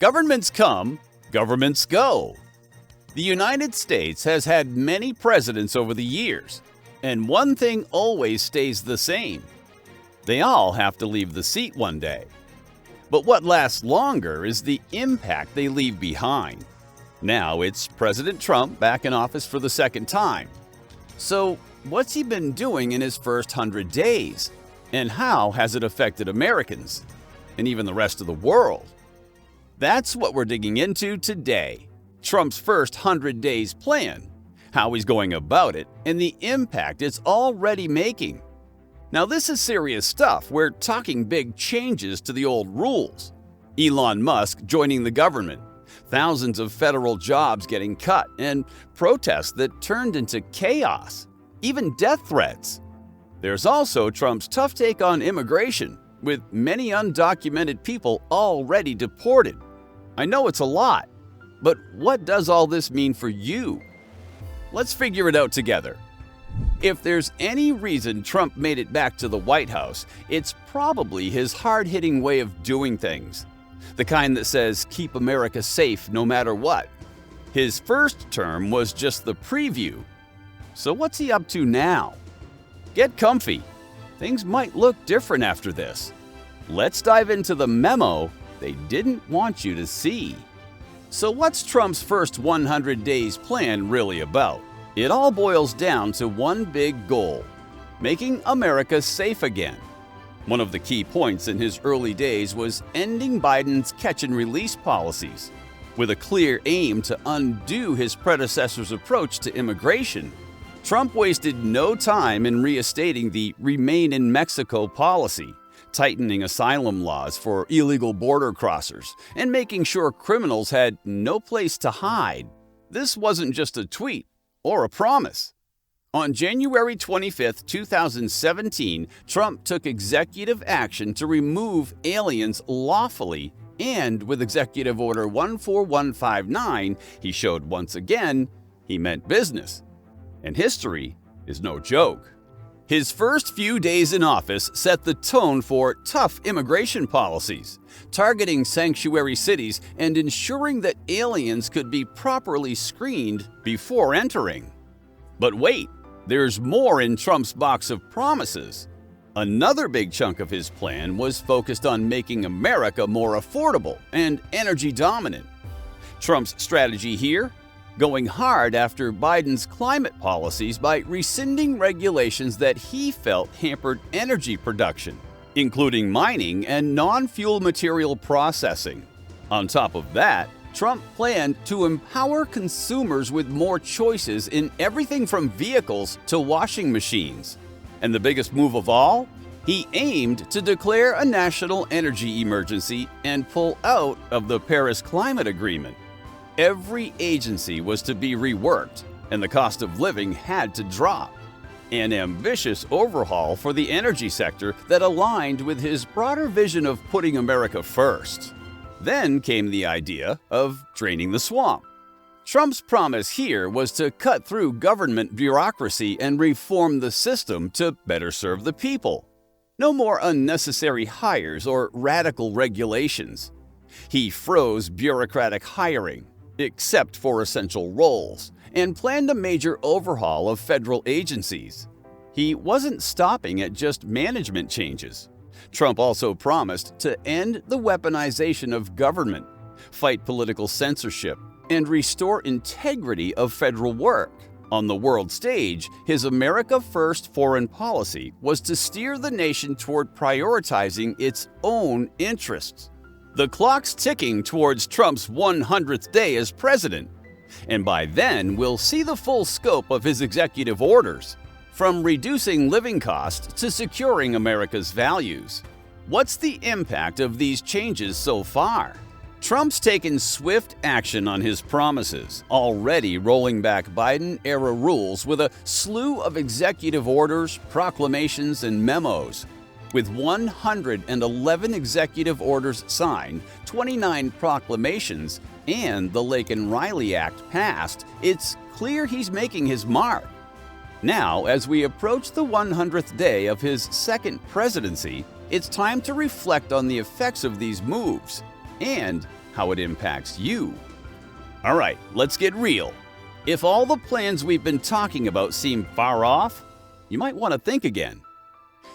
Governments come, governments go. The United States has had many presidents over the years, and one thing always stays the same. They all have to leave the seat one day. But what lasts longer is the impact they leave behind. Now it's President Trump back in office for the second time. So what's he been doing in his first 100 days? And how has it affected Americans and even the rest of the world? That's what we're digging into today. Trump's first 100 days plan, how he's going about it, and the impact it's already making. Now this is serious stuff. We're talking big changes to the old rules. Elon Musk joining the government, thousands of federal jobs getting cut, and protests that turned into chaos, even death threats. There's also Trump's tough take on immigration, with many undocumented people already deported. I know it's a lot, but what does all this mean for you? Let's figure it out together. If there's any reason Trump made it back to the White House, it's probably his hard-hitting way of doing things. The kind that says, keep America safe no matter what. His first term was just the preview. So what's he up to now? Get comfy. Things might look different after this. Let's dive into the memo they didn't want you to see. So what's Trump's first 100 days plan really about? It all boils down to one big goal: making America safe again. One of the key points in his early days was ending Biden's catch-and-release policies. With a clear aim to undo his predecessor's approach to immigration, Trump wasted no time in reinstating the Remain in Mexico policy, tightening asylum laws for illegal border crossers, and making sure criminals had no place to hide. This wasn't just a tweet or a promise. On January 25, 2017, Trump took executive action to remove aliens lawfully, and with Executive Order 14159, he showed once again he meant business. And history is no joke. His first few days in office set the tone for tough immigration policies, targeting sanctuary cities and ensuring that aliens could be properly screened before entering. But wait, there's more in Trump's box of promises. Another big chunk of his plan was focused on making America more affordable and energy dominant. Trump's strategy here? Going hard after Biden's climate policies by rescinding regulations that he felt hampered energy production, including mining and non-fuel material processing. On top of that, Trump planned to empower consumers with more choices in everything from vehicles to washing machines. And the biggest move of all? He aimed to declare a national energy emergency and pull out of the Paris Climate Agreement. Every agency was to be reworked, and the cost of living had to drop. An ambitious overhaul for the energy sector that aligned with his broader vision of putting America first. Then came the idea of draining the swamp. Trump's promise here was to cut through government bureaucracy and reform the system to better serve the people. No more unnecessary hires or radical regulations. He froze bureaucratic hiring, except for essential roles, and planned a major overhaul of federal agencies. He wasn't stopping at just management changes. Trump also promised to end the weaponization of government, fight political censorship, and restore integrity of federal work. On the world stage, his America First foreign policy was to steer the nation toward prioritizing its own interests. The clock's ticking towards Trump's 100th day as president, and by then we'll see the full scope of his executive orders, from reducing living costs to securing America's values. What's the impact of these changes so far? Trump's taken swift action on his promises, already rolling back Biden-era rules with a slew of executive orders, proclamations, and memos. With 111 executive orders signed, 29 proclamations, and the Lake and Riley Act passed, it's clear he's making his mark. Now, as we approach the 100th day of his second presidency, it's time to reflect on the effects of these moves and how it impacts you. All right, let's get real. If all the plans we've been talking about seem far off, you might want to think again.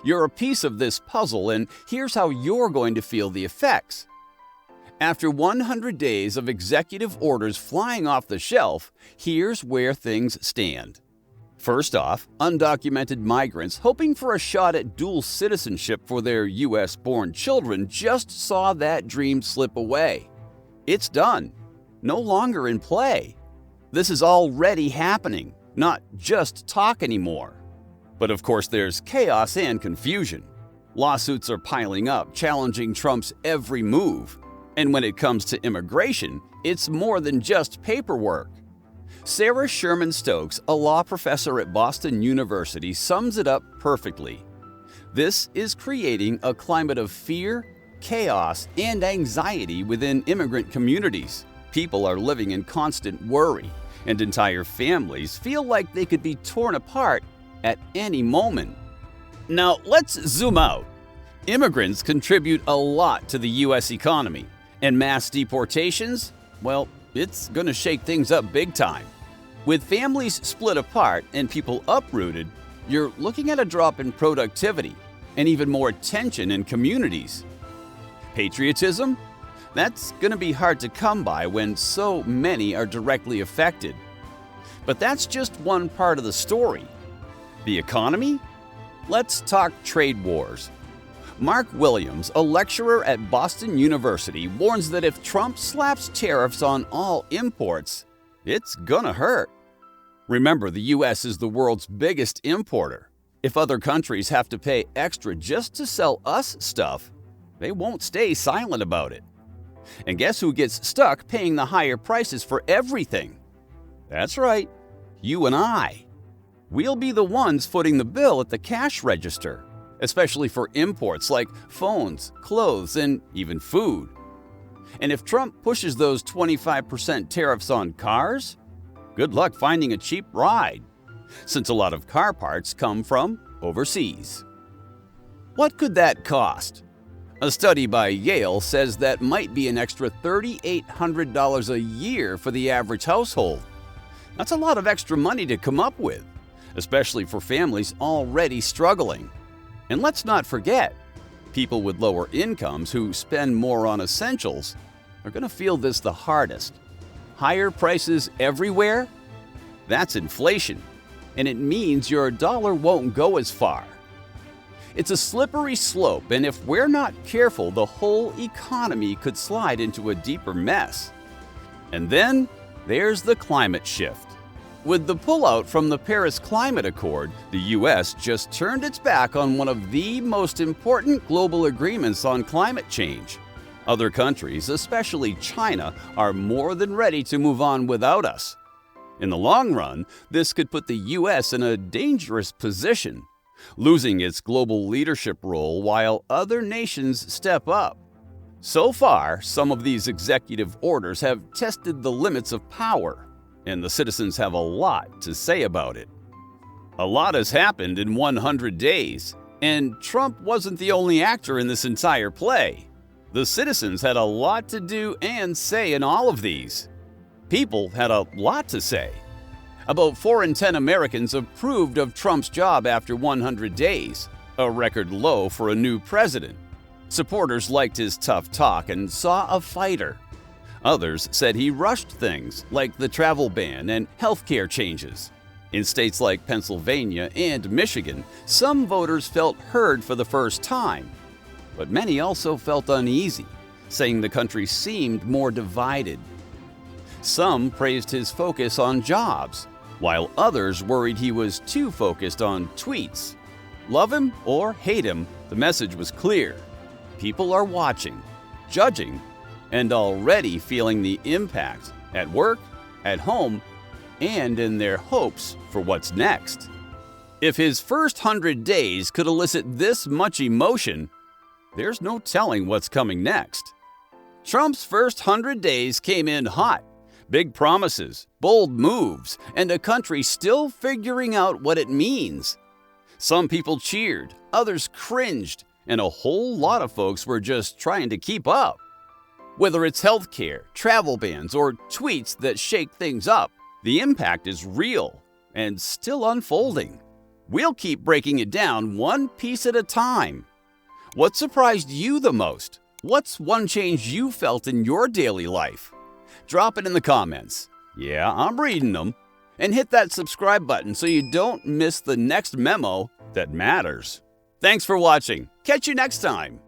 You're a piece of this puzzle, and here's how you're going to feel the effects. After 100 days of executive orders flying off the shelf, here's where things stand. First off, undocumented migrants hoping for a shot at dual citizenship for their U.S.-born children just saw that dream slip away. It's done. No longer in play. This is already happening, not just talk anymore. But of course, there's chaos and confusion. Lawsuits are piling up, challenging Trump's every move. And when it comes to immigration, it's more than just paperwork. Sarah Sherman Stokes, a law professor at Boston University, sums it up perfectly. This is creating a climate of fear, chaos, and anxiety within immigrant communities. People are living in constant worry, and entire families feel like they could be torn apart at any moment. Now, let's zoom out. Immigrants contribute a lot to the U.S. economy, and mass deportations, well, it's going to shake things up big time. With families split apart and people uprooted, you're looking at a drop in productivity and even more tension in communities. Patriotism? That's going to be hard to come by when so many are directly affected. But that's just one part of the story. The economy? Let's talk trade wars. Mark Williams, a lecturer at Boston University, warns that if Trump slaps tariffs on all imports, it's gonna hurt. Remember, the U.S. is the world's biggest importer. If other countries have to pay extra just to sell us stuff, they won't stay silent about it. And guess who gets stuck paying the higher prices for everything? That's right, you and I. We'll be the ones footing the bill at the cash register, especially for imports like phones, clothes, and even food. And if Trump pushes those 25% tariffs on cars, good luck finding a cheap ride, since a lot of car parts come from overseas. What could that cost? A study by Yale says that might be an extra $3,800 a year for the average household. That's a lot of extra money to come up with, especially for families already struggling. And let's not forget, people with lower incomes who spend more on essentials are going to feel this the hardest. Higher prices everywhere? That's inflation, and it means your dollar won't go as far. It's a slippery slope, and if we're not careful, the whole economy could slide into a deeper mess. And then there's the climate shift. With the pullout from the Paris Climate Accord, the U.S. just turned its back on one of the most important global agreements on climate change. Other countries, especially China, are more than ready to move on without us. In the long run, this could put the U.S. in a dangerous position, losing its global leadership role while other nations step up. So far, some of these executive orders have tested the limits of power, and the citizens have a lot to say about it. A lot has happened in 100 days, and Trump wasn't the only actor in this entire play. The citizens had a lot to do and say in all of these. People had a lot to say. About 4 in 10 Americans approved of Trump's job after 100 days, a record low for a new president. Supporters liked his tough talk and saw a fighter. Others said he rushed things, like the travel ban and healthcare changes. In states like Pennsylvania and Michigan, some voters felt heard for the first time. But many also felt uneasy, saying the country seemed more divided. Some praised his focus on jobs, while others worried he was too focused on tweets. Love him or hate him, the message was clear. People are watching, judging, and already feeling the impact at work, at home, and in their hopes for what's next. If his first 100 days could elicit this much emotion, there's no telling what's coming next. Trump's first 100 days came in hot. Big promises, bold moves, and a country still figuring out what it means. Some people cheered, others cringed, and a whole lot of folks were just trying to keep up. Whether it's healthcare, travel bans, or tweets that shake things up, the impact is real and still unfolding. We'll keep breaking it down one piece at a time. What surprised you the most? What's one change you felt in your daily life? Drop it in the comments. Yeah, I'm reading them. And hit that subscribe button so you don't miss the next memo that matters. Thanks for watching. Catch you next time.